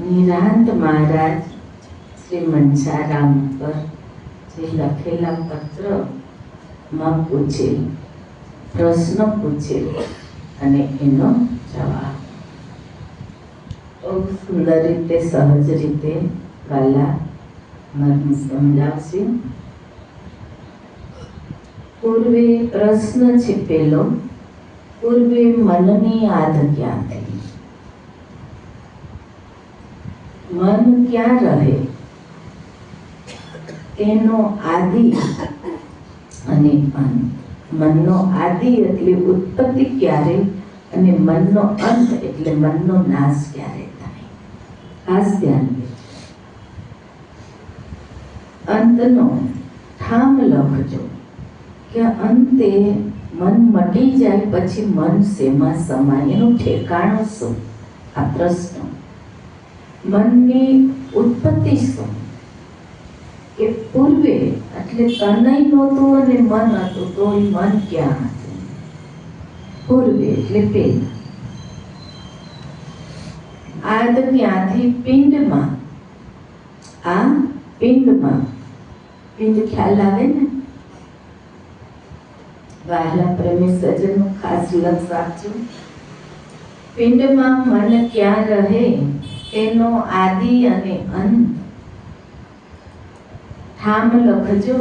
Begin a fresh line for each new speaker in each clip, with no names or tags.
નિરાંત મહારાજ શ્રી મંસારામ પર જે લખેલા પત્રમાં પૂછેલ પ્રશ્ન પૂછેલ અને એનો જવાબ બહુ સુંદર રીતે સહજ રીતે વાલા મને સમજાવશે. પૂર્વે પ્રશ્ન છે પેલો, પૂર્વે મનની આદ ક્યાંથી? મન ક્યાં રહે તેનો આદિ અને અંત. મનનો આદિ એટલે ઉત્પત્તિ ક્યારે અને મનનો અંત એટલે મનનો નાશ ક્યારે થાય. ખાસ ધ્યાન દેજો. અંતનો ઠામ લખજો કે અંતે મન મટી જાય પછી મન શેમાં સમાય, એનું ઠેકાણું શું? આ પ્રશ્ન. મનની ઉત્પત્તિ શું? કે પૂર્વે એટલે તનય નહોતું અને મન હતું તો એ મન ક્યાં હતું? પૂર્વે એટલે પહેલા. આદ ક્યાંથી? પિંડમાં. આ પિંડમાં. પિંડ ખ્યાલ આવે ને? વહાલા પ્રેમી સજ્જનો ખાસ લક્ષ રાખજો. પિંડમાં મન ક્યાં રહે તેનો આદિ અને અંત ઠામ લખજો,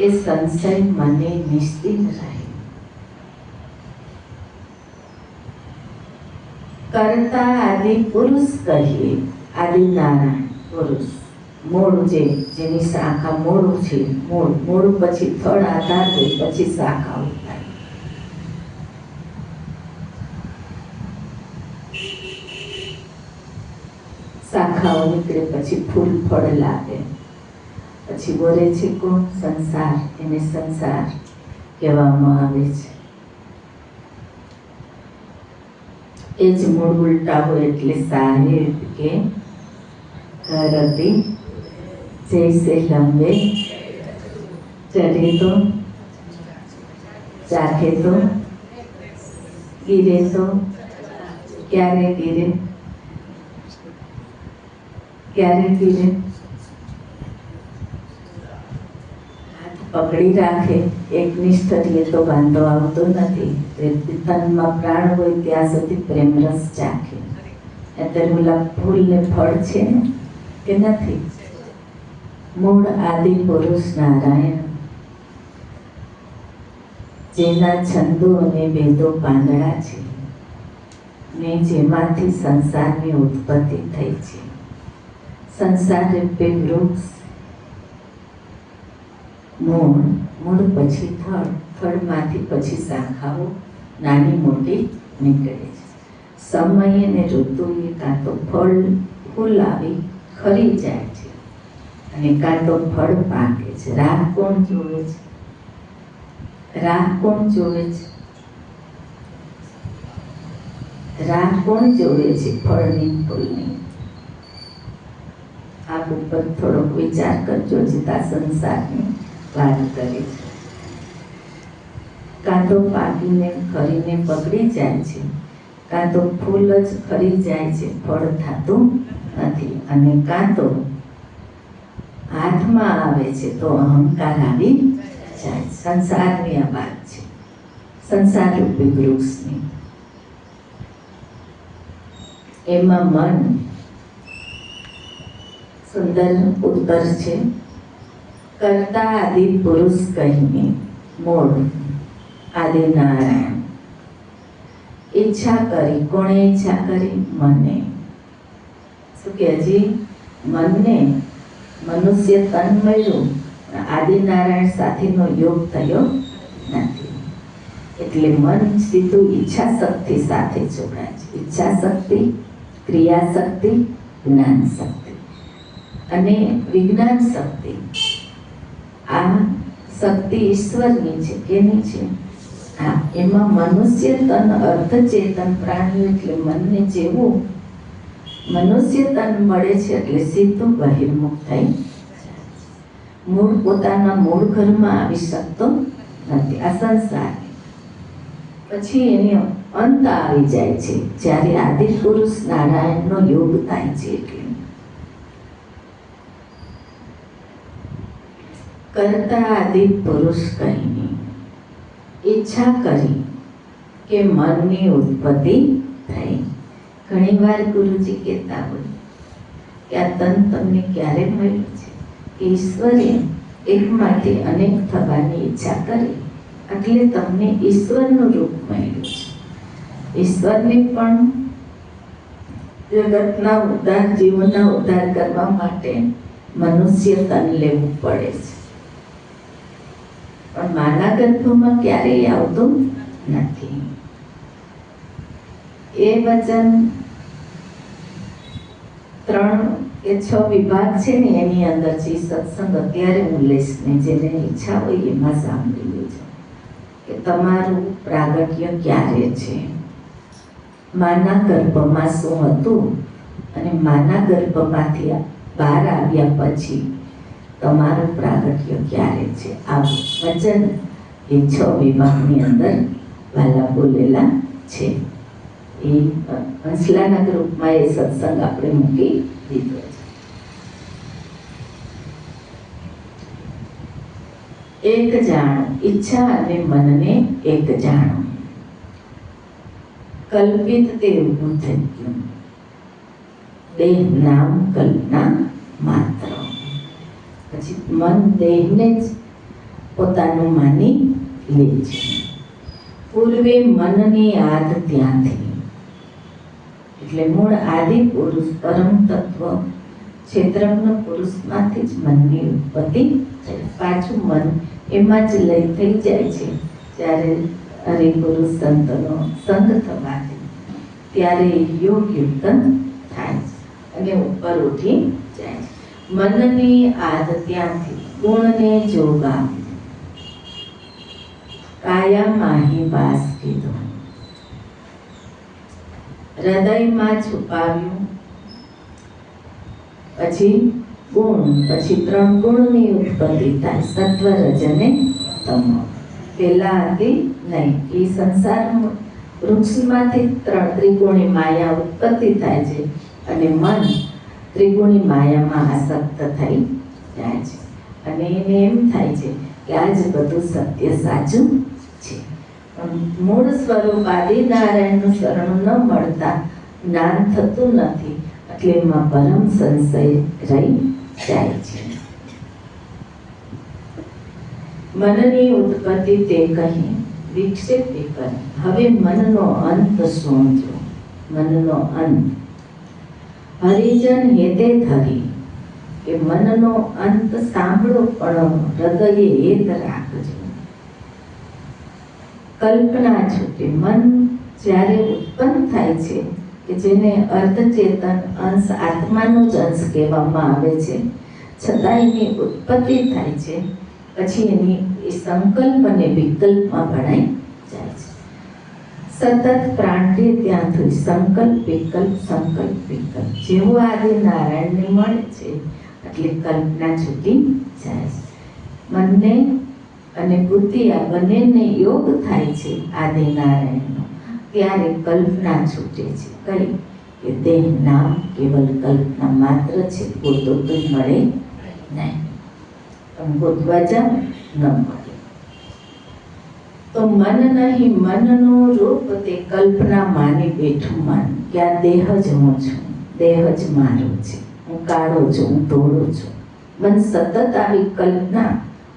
એ સંશય મને નિશ્ચિત રહે. કરતા આદિ પુરુષ કહીએ. આદિનારાયણ પુરુષ, મૂળ જેની શાખા મૂળ છે. મૂળ પછી થડ આધાર હોય, પછી શાખાઓ થાય. શાખાઓ નીકળે પછી ફૂલ ફળ લાગે. પછી બોરે છે કોણ? સંસાર. એને સંસાર કહેવામાં આવે છે. એ જ મૂળ ઉલટા હોય એટલે સાહેબ કે કરતી જૈસે લંબે ચढ़े तो ચાખે તો ગીરે તો ક્યારે ગીરે? ક્યારે ગીરે? પકડી રાખે એકનિષ્ઠ એટલે તો વાંધો આવતો નથી. તનમાં પ્રાણ હોય ત્યાં સુધી પ્રેમ રસ ચાખે. અત્યારે ઓલા ફૂલ ને ફળ છે ને કે નથી? મૂળ આદિ પુરુષ નારાયણ, જેના છંદો અને વેદો પાંદડા છે ને જેમાંથી સંસારની ઉત્પત્તિ થઈ છે. સંસાર રૂપે વૃક્ષ. મૂળ પછી થડ, થડમાંથી પછી શાખાઓ નાની મોટી નીકળે છે. સમય અને ઋતુએ કાં તો ફૂલ આવી ખરી જાય છે અને કાં તો ફળ પાકે છે. રાહ કોણ જોવે છે? રાહ કોણ જોવે છે? રાહ કોણ જોવે છે? ફળની, ફૂલની. આ ઉપર થોડોક વિચાર કરજો. જીતા સંસારની વાત કરે છે. કાં તો પાકીને ખરીને બગડી જાય છે, કાં તો ફૂલ જ ખરી જાય છે, ફળ થતું નથી. અને કાં તો હાથમાં આવે છે તો અહંકાર આવી જાય. સંસારની આ વાત છે, સંસાર રૂપી વૃક્ષની. એમાં મન સુંદર ઉત્તર છે. કરતા આદિ પુરુષ કહીને મૂળ આદિનારાયણ. ઈચ્છા કરી. કોણે ઈચ્છા કરી? મને. શું કે હજી મનને મનુષ્ય તન મળ્યું, આદિનારાયણ સાથેનો યોગ થયો નથી. એટલે મન સીધું ઈચ્છા શક્તિ સાથે જોડાય છે. ઈચ્છા શક્તિ, ક્રિયા શક્તિ, જ્ઞાન શક્તિ અને વિજ્ઞાન શક્તિ. આ શક્તિ ઈશ્વરની છે. કેની છે? હા, એમાં મનુષ્ય તન અર્ધચેતન પ્રાણીઓ એટલે મનને જેવું મનુષ્ય તન મળે છે એટલે સીધું બહિર્મુખ થઈ મૂળ પોતાના મૂળ ઘરમાં આવી શકતો નથી. આ સંસાર પછી એની અંત આવી જાય છે જ્યારે આદિ પુરુષ નારાયણનો યોગ થાય છે. એટલે કરતા આદિ પુરુષ કહીને ઈચ્છા કરી કે મનની ઉત્પત્તિ થઈ. ઘણીવાર ગુરુજી કહેતા હોય કે આ તન તમને ક્યારે મળ્યું છે કે ઈશ્વરે એકમાંથી અનેક થવાની ઈચ્છા કરી એટલે તમને ઈશ્વરનું રૂપ મળ્યું છે. ઈશ્વરને પણ જગતના ઉદ્ધાર, જીવનના ઉદ્ધાર કરવા માટે મનુષ્ય તન લેવું પડે છે, પણ માના ગર્ભમાં ક્યારેય આવતું નથી. એ વચન 3 કે 6 વિભાગ છે ને એની અંદર જે સત્સંગ અત્યારે હું લઈશ ને જેને ઈચ્છા હોય એમાં સાંભળી લેજો કે તમારું પ્રાગટ્ય ક્યારે છે, માના ગર્ભમાં શું હતું અને માના ગર્ભમાંથી બહાર આવ્યા પછી તમારું પ્રાગટ્ય ક્યારે છે. આ વચન એ 6 વિભાગની અંદર વાલા બોલેલા છે. એ હંસલાના ગ્રુપમાં એ સત્સંગ આપણે મૂકી દીધો છે. એક જાણો, ઈચ્છા અને મનને એક જાણો. કલ્પિત તે ઊભું થઈ ગયું, દેહ નામ કલ્પના માત્ર. પછી મન દેહને જ પોતાનું માની લે છે. પૂર્વે મનની આદ ત્યાંથી, એટલે મૂળ આદિ પુરુષ પરમ તત્વ ક્ષેત્રજ્ઞ પુરુષમાંથી જ મનની ઉત્પત્તિ થઈ. પાછું મન એમાં જ લઈ થઈ જાય છે જ્યારે હરિગુરુ સંતનો સંગ થવાથી, ત્યારે યોગ યુક્ત થાય છે અને ઉપર ઉઠી જાય છે. મનની આદ ત્યાંથી ગુણને જોગા, કાયા માહી વાસ કીધો, હૃદયમાં છુપાવ્યું. પછી ગુણ, પછી 3 ગુણની ઉત્પત્તિ થાય, સત્વ રજ અને તમ. પેલા હતી નહીં, એ સંસાર વૃક્ષમાંથી 3 ત્રિગુણી માયા ઉત્પત્તિ થાય છે અને મન ત્રિગુણી માયામાં આસક્ત થઈ જાય છે અને એને એમ થાય છે કે આ જ બધું સત્ય સાચું છે. મૂળ સ્વરૂપ આદિનારાયણનું શરણું ન મળતા જ્ઞાન થતું નથી, એટલે એમાં પરમ સંશય રહી જાય છે. મનની ઉત્પત્તિ તે કહી વિક્ષેપ કરી. હવે મનનો અંત શું જો? મનનો અંત હરિજન હેતે ધરી, કે મનનો અંત સાંભળો પણ હૃદયે હેત રાખજો. કલ્પના છૂટે. મન જ્યારે ઉત્પન્ન થાય છે કે જેને અર્ધચેતન અંશ, આત્માનો જ અંશ કહેવામાં આવે છે, છતાં એની ઉત્પત્તિ થાય છે, પછી એની એ સંકલ્પ અને વિકલ્પમાં ભણાઈ જાય છે. સતત પ્રાણથી ત્યાં સુધી સંકલ્પ વિકલ્પ, સંકલ્પ વિકલ્પ. જેવું આદિ નારાયણને મળે છે એટલે કલ્પના છૂટી જાય છે. મનને અને બુદ્ધિ આ બંનેને યોગ થાય છે આદિનારાયણનો, ત્યારે કલ્પના છૂટે છે. કઈ? કે દેહ નામ કેવલ કલ્પના માત્ર છે, ગોતો તો મળે નહીં. તમે ગોતવા જાઓ ન મળે. તો મન નહીં, મનનું રૂપ તે કલ્પના માની બેઠું મન કે આ દેહ જ હું છું, દેહ જ મારું છે, હું કાળો છું, હું ધોળો છું. મન સતત આવી કલ્પના,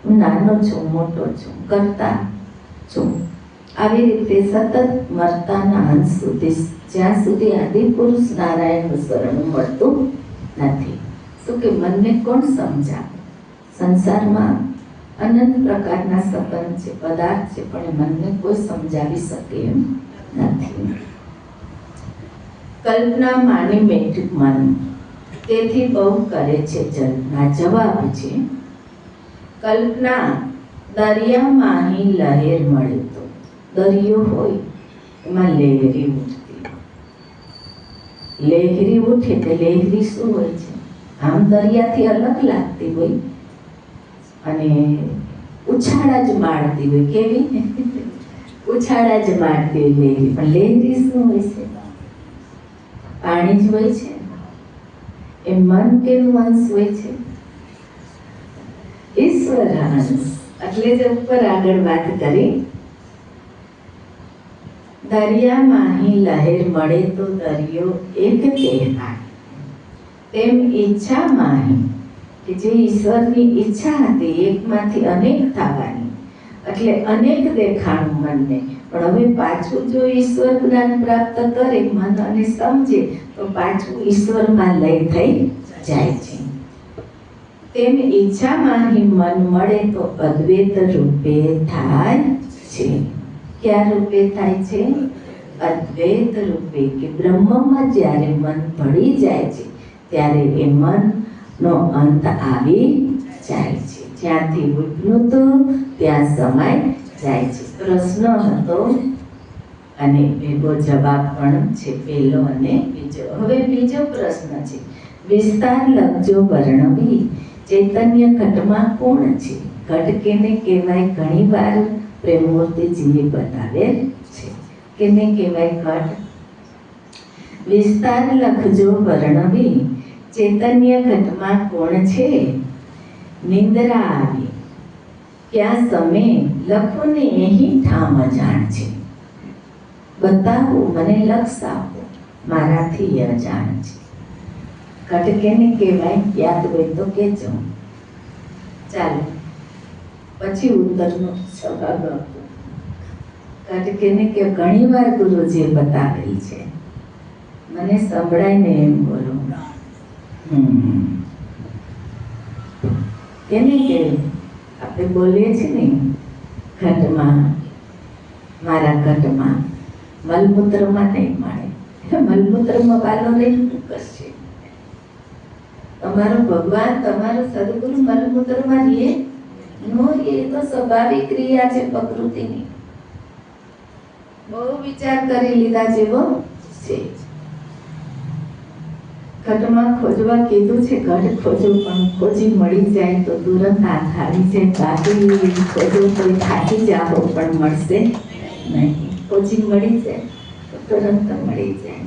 હું નાનો છું, મોટો છું, કરતા છું, આવી રીતે સતત મરતાના અંત સુધી, જ્યાં સુધી આદિપુરુષ નારાયણનું શરણું મળતું નથી. શું કે મનને કોણ સમજાવે? સંસારમાં અનંત પ્રકારના સંબંધ છે, પદાર્થ છે, પણ મનને કોઈ સમજાવી શકે એમ નથી. કલ્પના માની બેઠું મન, તેથી બહુ કરે છે જલ્પના. જવાબ છે કલ્પના દરિયામાં અહીં લહેર મળે તો, દરિયો હોય એમાં લહેરી ઉઠતી, લહેરી ઉઠે તો લહેરી શું હોય છે? આમ દરિયાથી અલગ લાગતી હોય અને ઉછાળા જ મારતી હોય. કેવી? ઉછાળા જ મારતી હોય લહેરી. પણ લહેરી શું હોય છે? પાણી જ હોય છે. એ મન કેનું અંશ હોય છે? ઈશ્વર હંસ એટલે જ ઉપર આગળ વાત કરી. દરિયામાંહી લહેર મળે તો દરિયો એક કહેવાય, તેમ ઈચ્છામાંહી કે જે ઈશ્વરની ઈચ્છા હતી એકમાંથી અનેક થવાની, એટલે અનેક દેખાણું મનને. પણ હવે પાછું જો ઈશ્વર જ્ઞાન પ્રાપ્ત કરે મન અને સમજે તો પાછું ઈશ્વરમાં લય થઈ જાય છે. તેમ ઈચ્છામાંહી મન મળે તો અદ્વૈત રૂપે થાય છે. ક્યાં રૂપે થાય છે? અદ્વૈત રૂપે. કે બ્રહ્મમાં જ્યારે મન ભળી જાય છે ત્યારે એ મનનો અંત આવી જાય છે. જ્યાંથી ઉઠ્યું ત્યાં સમાય જાય છે. પ્રશ્ન હતો અને ભેગો જવાબ પણ છે, પહેલો અને બીજો. હવે બીજો પ્રશ્ન છે, વિસ્તાર લખજો વર્ણવી ચૈતન્ય ઘટમાં કોણ છે? ઘટ કેને કહેવાય? ઘણી વાર પ્રેમમૂર્તિજીએ બતાવેલ છે. કેને કહેવાય ઘટ? વિસ્તાર લખજો વર્ણવી ચૈતન્ય ઘટમાં કોણ છે? નિંદ્રા આવી ક્યાં સમે લખો ને એહી ઠામ અજાણ છે. બતાવો મને લક્ષ આપો મારાથી અજાણ છે. ઘટ કેને કહેવાય? યાદ હોય તો કહેજો. ચાલો પછી ઉત્તરનો જવાબ આપો. ઘટ કેને કે ઘણી વાર ગુરુજીએ બતાવેલ છે. મને સંભળાય ને એમ બોલો. કેને કે આપણે બોલીએ છીએ ને ઘટમાં, મારા ઘટમાં મલમૂત્રમાં નહીં મળે. મલમૂત્રમાં વાલો રહી કરશે. તમારો ભગવાન તમારો સદગુરુ મલમૂત્રમાં રહે નો, એ તો સ્વાભાવિક ક્રિયા છે પ્રકૃતિની. બહુ વિચાર કરી લીધા જેવો છે. ઘટમાં ખોજવા કીધું છે, ઘટ ખોજો પણ ખોજી મળી જાય તો તુરંત હાથ આવી જાય. બાકી ખોજો તો થાકી જાઓ પણ મળશે નહીં. ખોજી મળી જાય તો તુરંત મળી જાય.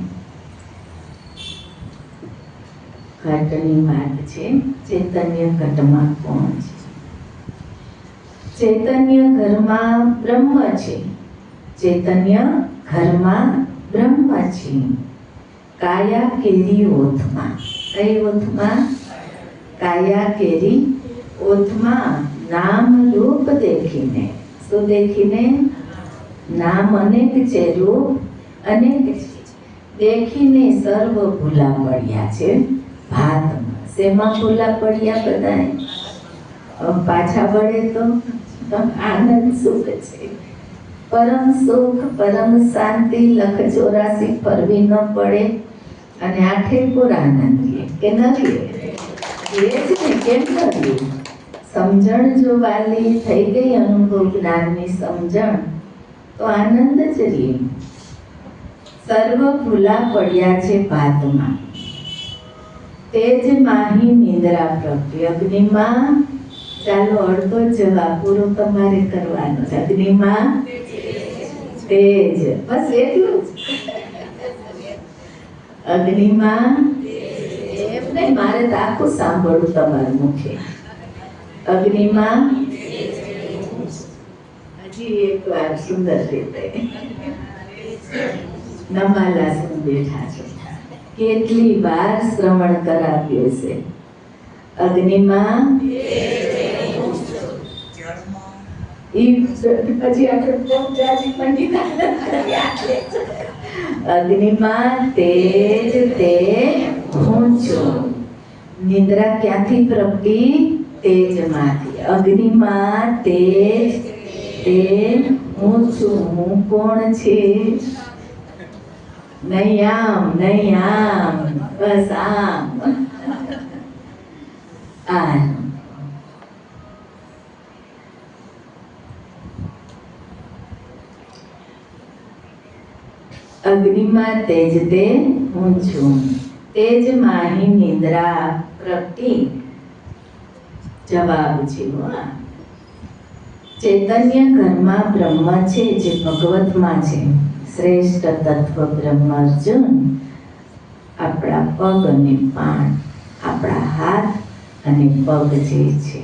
ઘટની વાત છે. ચૈતન્ય ઘટમાં કોણ છે? ચૈતન્ય ઘરમાં બ્રહ્મ છે. ચૈતન્ય ઘરમાં બ્રહ્મ છે. કાયા કેરી ઓથમાં. કઈ ઓથમાં? કાયા કેરી ઓથમાં નામ રૂપ દેખીને. શું દેખીને? નામ અનેક છે, રૂપ અનેક છે. દેખીને સર્વ ભૂલા પડ્યા છે ભાતમાં. શેમાં ભૂલા પડ્યા બધાએ? પાછા વળે તો આનંદ સુખ છે. પરમ સુખ પરમ શાંતિ લખ 84 ફરવી ન પડે અને આઠે પૂર આનંદ લે કે ન લે? એ જ ને, કેમ કર્યું? સમજણ જો વાલી થઈ ગઈ, અનુભવ જ્ઞાનની સમજણ, તો આનંદ જ લે. સર્વ ભૂલા પડ્યા છે ભાતમાં. તેજ માહી નિંદ્રા પ્રગટી. અગ્નિમાં, ચાલો અડધો જવાબ પૂરો તમારે કરવાનો છે. અગ્નિમાં તેજ, બસ એટલું જ. અગ્નિમાં એમ નહીં, મારે તો આખું સાંભળવું તમારું મુખે. અગ્નિમાં હજી એક વાર સુંદર રીતે નમાલા સુન બેઠા છો. કેટલી વાર શ્રવણ કરાવ્યો છે. અગ્નિમાં અગ્નિમાં તેજ તે ઊંચું. નિદ્રા ક્યાંથી પ્રગટી? તેજમાંથી. અગ્નિમાં તેજ તે ઊંચું. હું કોણ છે? નહીં આમ નહીં આમ, બસ આમ. અગ્નિમાં તેજ તે ઊંચું. તેજ માહી નિદ્રા પ્રગટી. જવાબ છે. ચૈતન્ય ઘરમાં બ્રહ્મ છે, જે ભગવતમાં છે. શ્રેષ્ઠ તત્વ બ્રહ્મ અર્જુન. આપણા પગ અને પાન, આપણા હાથ અને પગ જે છે,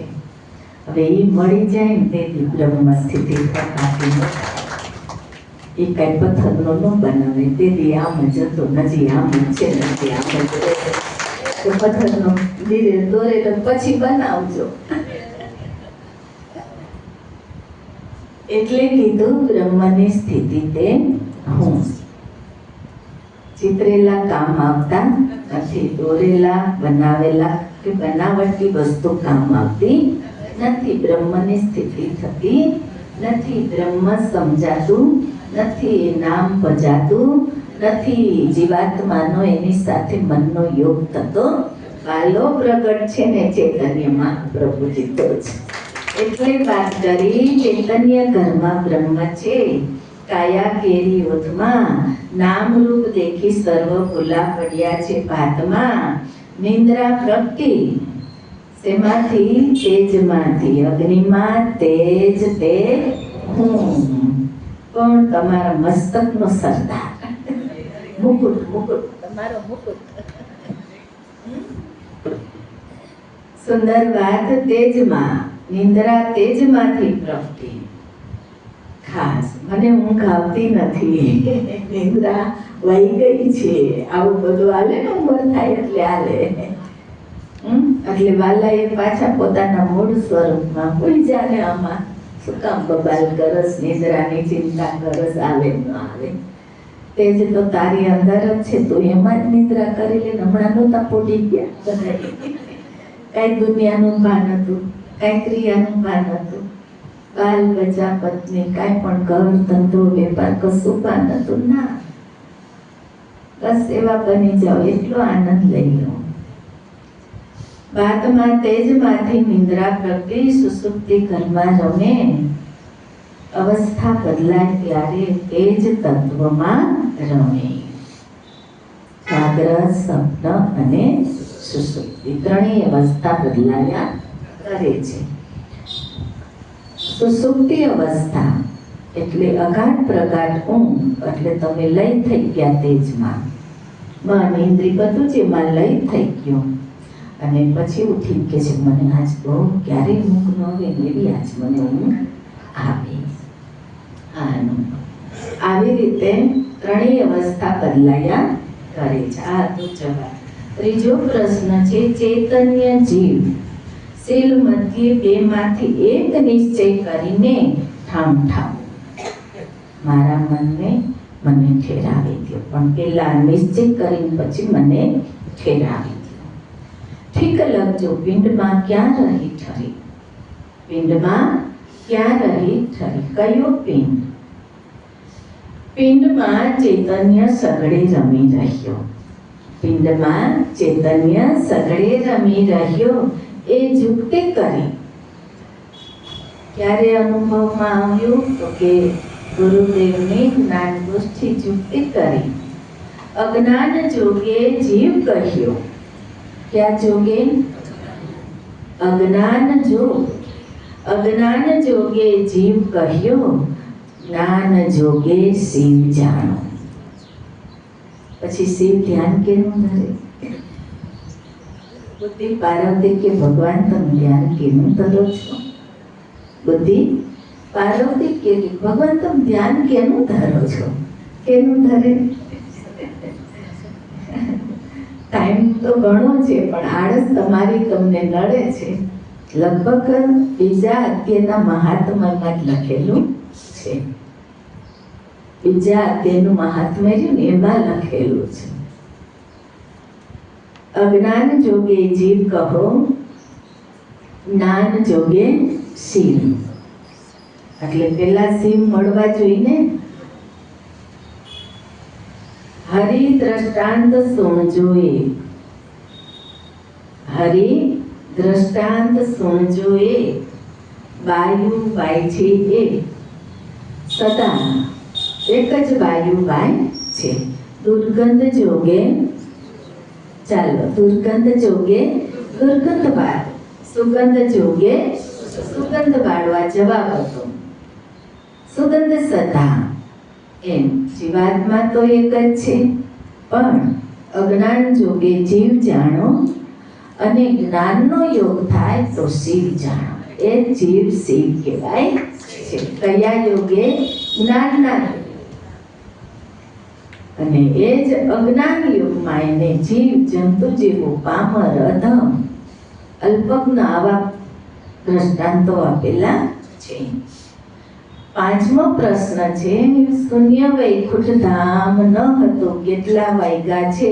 હવે એ મળી જાય ને તેથી બ્રહ્મ સ્થિતિ બાકી ન થાય. એ કાંઈ પથ્થરનો ન બનાવે, તેથી આમ જ હતો, નજી આમ જ છે, નજી આમ જ રહે. તો પથ્થરનો ધીરે દોરેલો પછી બનાવજો. એટલે કીધું બ્રહ્મની સ્થિતિ તે હું. ચિતરેલા કામ આવતા નથી, દોરેલા બનાવેલા કે બનાવટી વસ્તુ કામ આવતી નથી. બ્રહ્મની સ્થિતિ થતી નથી, બ્રહ્મ સમજાતું નથી, નામ ભજાતું નથી. જીવાત્માનો એની સાથે મનનો યોગ થતો વાલો પ્રગટ છે ને ચૈતન્યમાં પ્રભુજી તો છે. એટલે વાત કરી ચૈતન્ય ઘરમાં બ્રહ્મ છે, કાયા કેરી ઓથમાં, નામ રૂપ દેખી સર્વ ભૂલા પડ્યા છે ભાતમાં. નિંદ્રા પ્રગતિ શેમાંથી? તેજમાંથી. અગ્નિમાં તેજ તે હું. પણ તમારા મસ્તકનો સરદાર, મુકુટ, મુકુટ, તમારો મુકુટ. સુંદર વાત. તેજમાં, નિંદ્રા તેજમાંથી પ્રગતિ. ખાસ મને ઊંઘ આવતી નથી, નિંદ્રા વહી ગઈ છે. આવું બધું હાલે ને, ઉંમર થાય એટલે હાલે. એટલે વાલાએ પાછા પોતાના મૂળ સ્વરૂપમાં ભૂલી જાને. આમાં શું કામ બબાલ કરસ, નિદ્રાની ચિંતા કરસ, આવે ન આવે. તેજ તો તારી અંદર જ છે, તું એમાં જ નિદ્રા કરી લે. હમણાં નહોતા પોડી ગયા બધા. કાંઈ દુનિયાનું ભાન હતું, કાંઈ ક્રિયાનું ભાન હતું, બાલ બચ્ચા પત્ની કાંઈ પણ ઘર ધંધો વેપાર કશું ભાન હતું ના. બસ એવા બની જાઓ, એટલો આનંદ લઈ લો. બાદમાં તેજમાંથી નિંદ્રા પ્રગતિ, સુસુપ્તિ ઘરમાં રમે. અવસ્થા બદલાય ત્યારે તેજ તત્વમાં રમે. જાગ્રત, સ્વપ્ન અને સુસુપ્તિ ત્રણેય અવસ્થા બદલાયા કરે છે. સુસુપ્તિ અવસ્થા એટલે અગાઢ પ્રગાઢ ઊંઘ, એટલે તમે લય થઈ ગયા તેજમાં. મન ઇન્દ્રિય બધું જ એમાં લય થઈ ગયું. અને પછી ઉઠી કે છે મને આજ બહુ ક્યારેય ઊંઘ ન આવે, એવી આજ મને ઊંઘ આવી. આવી રીતે ત્રણેય અવસ્થા બદલાયા કરે છે. આ તો જવાબ. ત્રીજો પ્રશ્ન છે, ચૈતન્ય જીવ શીલ મધ્યે બેમાંથી એક નિશ્ચય કરીને ઠામ ઠામ મારા મને ઠેરાવી દો. પણ પેલા નિશ્ચય કરીને પછી મને ઠેરાવી દો. ઠીક લખજો, પિંડમાં ક્યાં રહી ઠરી? પિંડમાં ક્યાં રહી ઠરી? કયો પિંડ? પિંડમાં ચૈતન્ય સગડે રમી રહ્યો. પિંડમાં ચૈતન્ય સગડે રમી રહ્યો. એ જુક્તિ કરી. ક્યારે અનુભવમાં આવ્યું? તો કે ગુરુદેવની જ્ઞાન ગોષ્ઠી જુક્તિ કરી. અજ્ઞાન જોગે જીવ કહ્યો. ક્યાં જોગે? અજ્ઞાન જોગે જીવ કહ્યો, જ્ઞાન જોગે શિવ જાણો. પછી શિવ ધ્યાન કેનું ધરે? બુદ્ધિ પાર્વતી કે ભગવાન તમે ધ્યાન કેનું ધરો છો? બુદ્ધિ પાર્વતી કે ભગવાન તમે ધ્યાન કેનું ધરો છો? કેનું ધરે? ટાઈમ તો ઘણો છે, પણ આળસ તમારી તમને નડે છે. લગભગ બીજા અધ્યાયના મહાત્મામાં જ લખેલું છે. બીજા અધ્યાયનું મહાત્મ્ય છે ને એમાં લખેલું છે. અજ્ઞાન જોગે જીવ કહો, જ્ઞાન જોગે શિવ. એટલે પેલા શિવ મળવા જોઈને. હરિ દ્રષ્ટાંત સુણજો એક. હરિ દ્રષ્ટાંત સુણજો એક. વાયુ વાય છે એક. સદા એક જ વાયુ વાય છે. દુર્ગંધ જોગે, ચાલો દુર્ગંધ જોગે દુર્ગંધ બાળ, સુગંધ જોગે સુગંધ બાળવા જવાબ હતો. સુગંધ સદા એમ જીવાત્મા તો એક જ છે, પણ અજ્ઞાન જોગે જીવ જાણો અને જ્ઞાનનો યોગ થાય તો શિવ જાણો. એ જીવ શિવ કહેવાય છે. કયા યોગે? જ્ઞાનના યોગે. અને એ જ અજ્ઞાન યુગમાં એને જીવ જંતુ જેવો પામર અધમ અલ્પજ્ઞ આવા દ્રષ્ટાંતો આપેલા છે. પાંચમો પ્રશ્ન છે, શૂન્ય વૈકુંઠ ધામ ન હતો કેટલા વાગ્યા છે?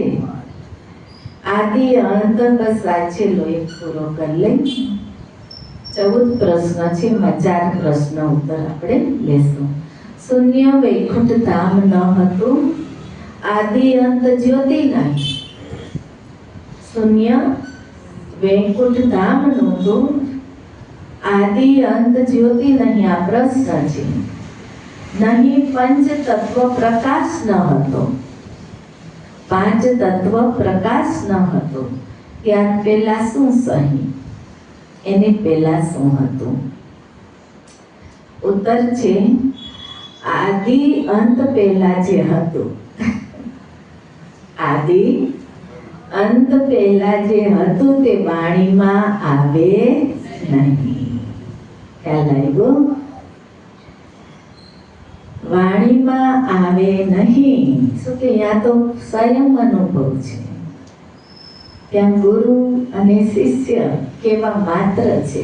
આદિ અંત કસા છે? લો એક પૂરો કરી લઈ. 14 પ્રશ્ન છે, એમાં 4 પ્રશ્ન ઉત્તર આપણે લેશું. શૂન્ય વૈકુંઠ ધામ ન હતું, આદિ અંત જ્યોતિ નહીં. શૂન્ય વૈકુંઠ ધામ નહોતું, આદિ અંત જ્યોતિ નહીં. આ પ્રશ્ન છે. નહીં પંચ તત્વ પ્રકાશ ન હતો. 5 તત્વ પ્રકાશ ન હતો. ત્યાર પહેલા શું સહી? એની પહેલા શું હતું? ઉત્તર છે આદિ અંત પહેલા જે હતું. આદિ અંત પહેલા જે હતું તે વાણીમાં આવે નહીં. ખ્યાલ આવ્યો? વાણીમાં આવે નહીં. શું કે ત્યાં તો સ્વયં અનુભવ છે. ત્યાં ગુરુ અને શિષ્ય કેવા માત્ર છે,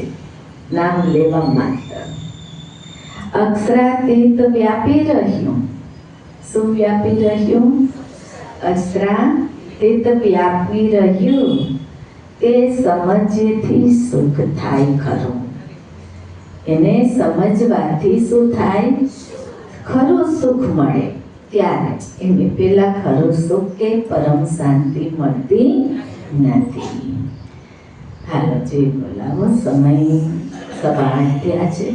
નામ લેવા માત્ર. અક્ષરાતીત વ્યાપી રહ્યું. શું વ્યાપી રહ્યું? અક્ષરાતીત વ્યાપી રહ્યું. તે સમજથી સુખ થાય ખરું. એને સમજવાથી શું થાય? ખરું સુખ મળે. ત્યારે એને પેલા ખરું સુખ કે પરમ શાંતિ મળતી નથી. હાલો, જે બોલાવો. સમય 8:30 છે.